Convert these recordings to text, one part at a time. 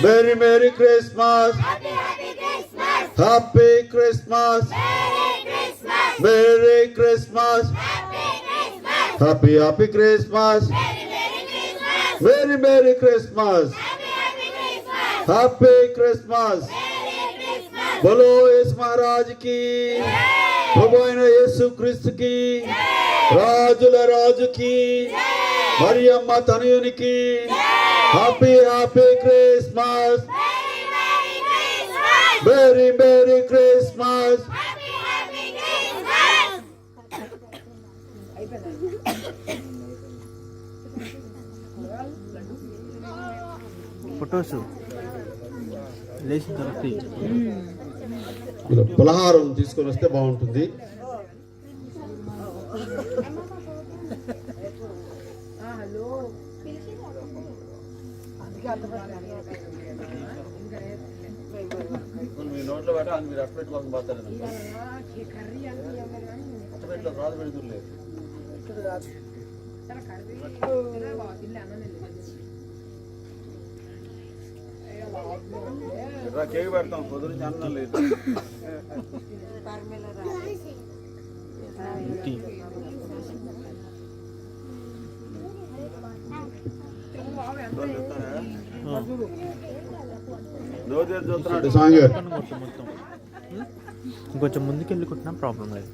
Merry Merry Christmas. Happy Christmas. Merry Christmas. Happy Happy Christmas. Merry Merry Christmas. Happy Christmas. बोलो यीशु महाराज की, प्रभु అయిన యేసుక్రీస్తుకి, రాజుల రాజుకి, మరియమ్మ తనయునికి happy happy Christmas. Very very Christmas. Photos లేచిన తర్వాత పలహారం తీసుకొని వస్తే బాగుంటుంది. మీ నోట్లో పెట్ట మీరు అట్పెట్ కోసం పోతారు. అట్టపెట్లో రాదు పెడుతులేదు. కేక్ పెడతాం పొద్దు నుంచి అన్నం లేదు. ఇంకొంచెం ముందుకెళ్ళి కొట్టినా ప్రాబ్లం లేదు.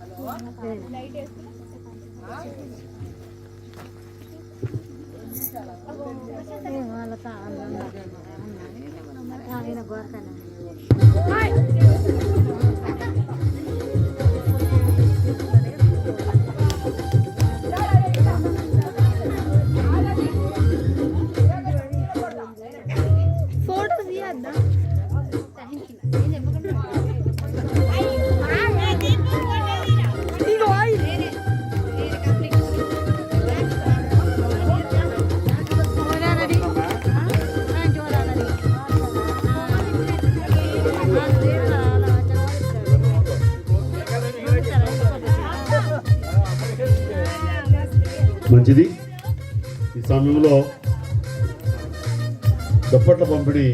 మంచిది. ఈ సమయంలో దుప్పట్ల పంపిణీ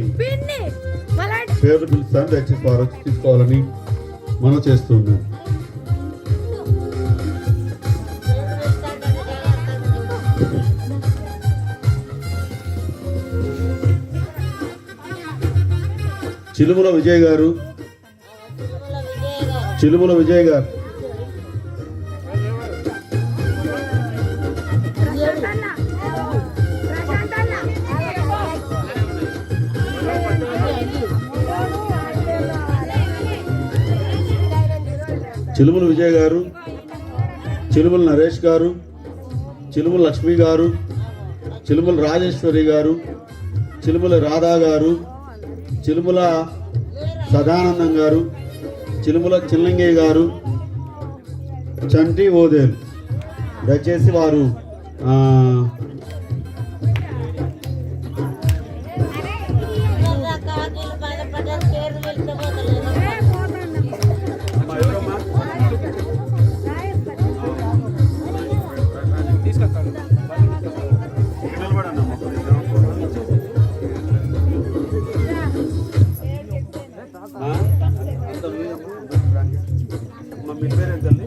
పేర్లు పిలుస్తాను, దయచేసి వారు వచ్చి తీసుకోవాలని మనం చేస్తున్నాం. చిలుముల విజయ్ గారు, చిలుముల విజయ్ గారు, చిలుముల విజయ్ గారు, చిలుముల నరేష్ గారు, చిలుముల లక్ష్మి గారు, చిలుముల రాజేశ్వరి గారు, చిలుముల రాధా గారు, చిలుముల సదానందం గారు, చిలుముల చిల్లంగయ్య గారు, చంటి ఓదేలు. దయచేసి వారు పంపించండి.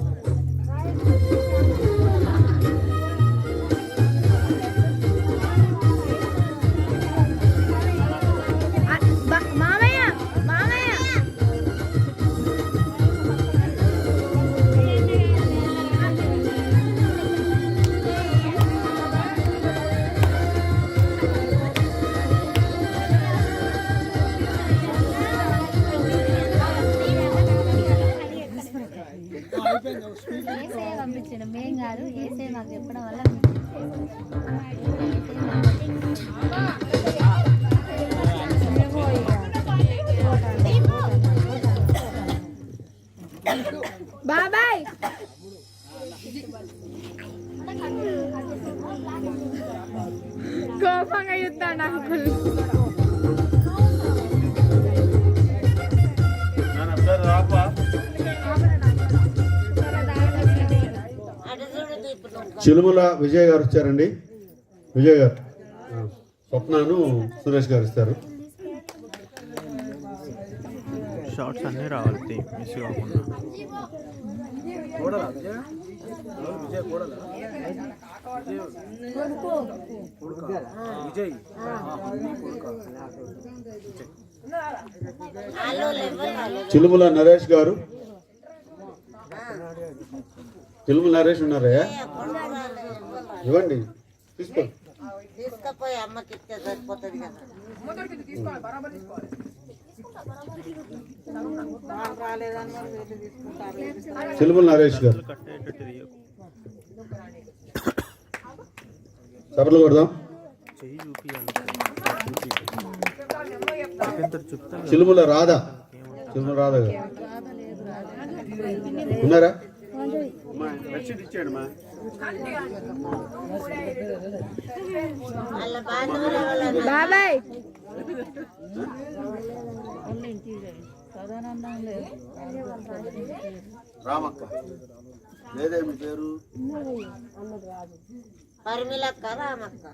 మేం కాదు, ఏసే మాకు చెప్పడం వల్ల బాబాయ్ కోపంగా చెప్తాడు అంకుల్. చిలుముల విజయ్ గారు వచ్చారండి. విజయ్ గారు స్వప్నను సురేష్ గారు ఇస్తారు. షార్ట్స్ అన్నీ రావాలి మిస్ కాకుండా. కోడలా విజయ్? విజయ్ కోడలా? విజయ్ చిలుముల నరేష్ గారు, చిలుముల నరేష్ ఉన్నారా? ఇవ్వండి, తీసుకో. తీసుకపోయి అమ్మకి ఇస్తే సరిపోతుంది కదా. చిలుముల నరేష్ గారు కట్టేటట్టు తీయకు. సభలు కొడదాం. చెయ్యి చూపియాలి. చెప్తాను. చిలుముల రాధా, చిలుముల రాధా గారు ఉన్నారా? వాళ్ళ బాంధవులు ఎవరు? బాబాయ్ రామక్క లేదే మీ పేరు? పరిమిలక్క, రామక్క.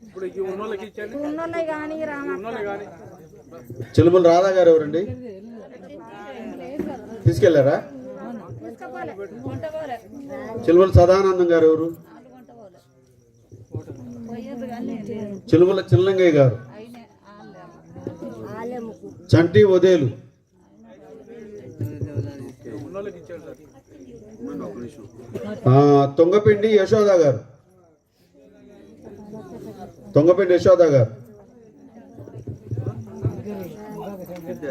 ఇప్పుడు ఈ ఉన్నోళ్ళకి ఇచ్చేయండి. ఉన్నోళ్ళే కానీ ఉన్నోళ్ళే కానీ చిలుముల రాధా గారు ఎవరండి? తీసుకెళ్లారా? చిలుముల సదానందం గారు ఎవరు? చిలుముల చిల్లంగయ్య గారు, చంటి వదేలు, ఉన్నోళ్ళకి ఇచ్చాడు సార్. ఒక నిమిషం. తొంగపిండి యశోద గారు, తొంగపిండి యశోద గారు,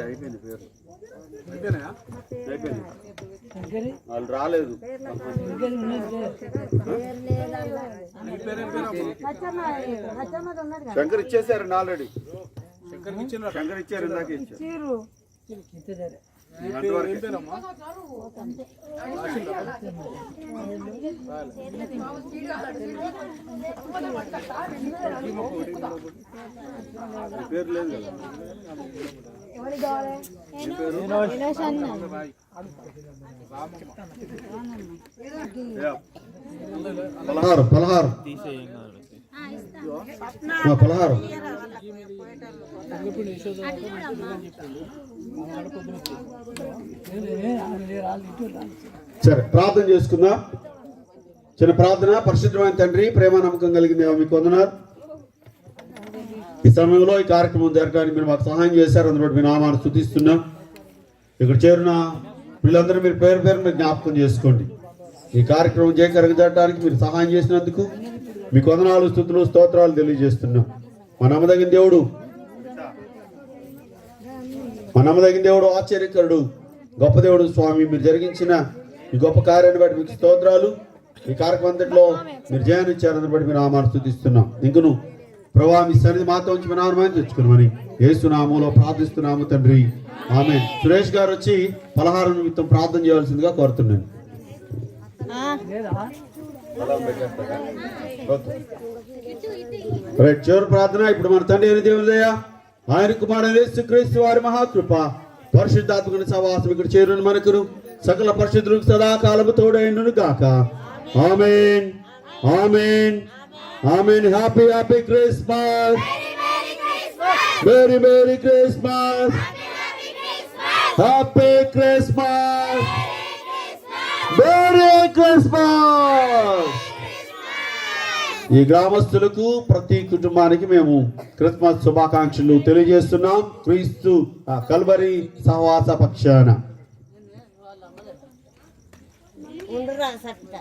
అయిపోయింది పేరు. అయిపోయినాయా? అయిపోయింది. వాళ్ళు రాలేదు. శంకర్ ఇచ్చేసారండి ఆల్రెడీ. శంకర్ ఇచ్చారు, ఇందాక ఇచ్చారు. పేరు లేదు కదా. పలహారం, పలహారం, తీసేయం కాదు. పలహారం. సరే, ప్రార్థన చేసుకుందాం. చిన్న ప్రార్థన. పరిశుద్ధమైన తండ్రి, ప్రేమ నమ్మకం కలిగింది మీకు వందనాలు. ఈ సమయంలో ఈ కార్యక్రమం జరగడానికి మీరు మాకు సహాయం చేశారు, అందులో మీ నామాన్ని స్తుతిస్తున్నాం. ఇక్కడ చేరిన వీళ్ళందరూ మీరు పేరు పేరు మీరు జ్ఞాపకం చేసుకోండి. ఈ కార్యక్రమం జయకరంగా జరగడానికి మీరు సహాయం చేసినందుకు మీకు వందనాలు, స్తుతులు, స్తోత్రాలు తెలియజేస్తున్నాం. మా నమ్మదగిన దేవుడు, మా నమ్మదగిన దేవుడు, ఆశ్చర్యకరుడు, గొప్ప దేవుడు స్వామి, మీరు జరిగించిన ఈ గొప్ప కార్యాన్ని బట్టి మీకు స్తోత్రాలు. ఈ కార్యక్రమం అంతట్లో మీరు జయాన్ని ఇచ్చారని బట్టి మీరు నామాన్ని స్తుతిస్తున్నాం. ఇంకను ప్రభా మీ సన్నిధి మాతో ఉంచి మీ నామాన్ని తెచ్చుకున్నామని యేసు నామములో ప్రార్థిస్తున్నాము తండ్రి, ఆమేన్. సురేష్ గారు వచ్చి పలహారం నిమిత్తం ప్రార్థన చేయవలసిందిగా కోరుతున్నాను. చివరి ప్రార్థన. ఇప్పుడు మన తండ్రి అయిన దేవుని దయ, ఆయన కుమారుడైన యేసుక్రీస్తు వారి మహాకృప, పరిశుద్ధాత్మకుని సహవాసం ఇక్కడ చేరును మనకును సకల పరిశుద్ధులకు సదాకాలము తోడైండును గాక. ఆమేన్, ఆమేన్, ఆమేన్. Happy happy Christmas, very very Christmas, happy Christmas, merry Christmas. ఈ గ్రామస్తులకు ప్రతి కుటుంబానికి మేము క్రిస్మస్ శుభాకాంక్షలు తెలియజేస్తున్నాం క్రీస్తు కల్వరి సహవాస పక్షాన. ఉండురా సట్ట.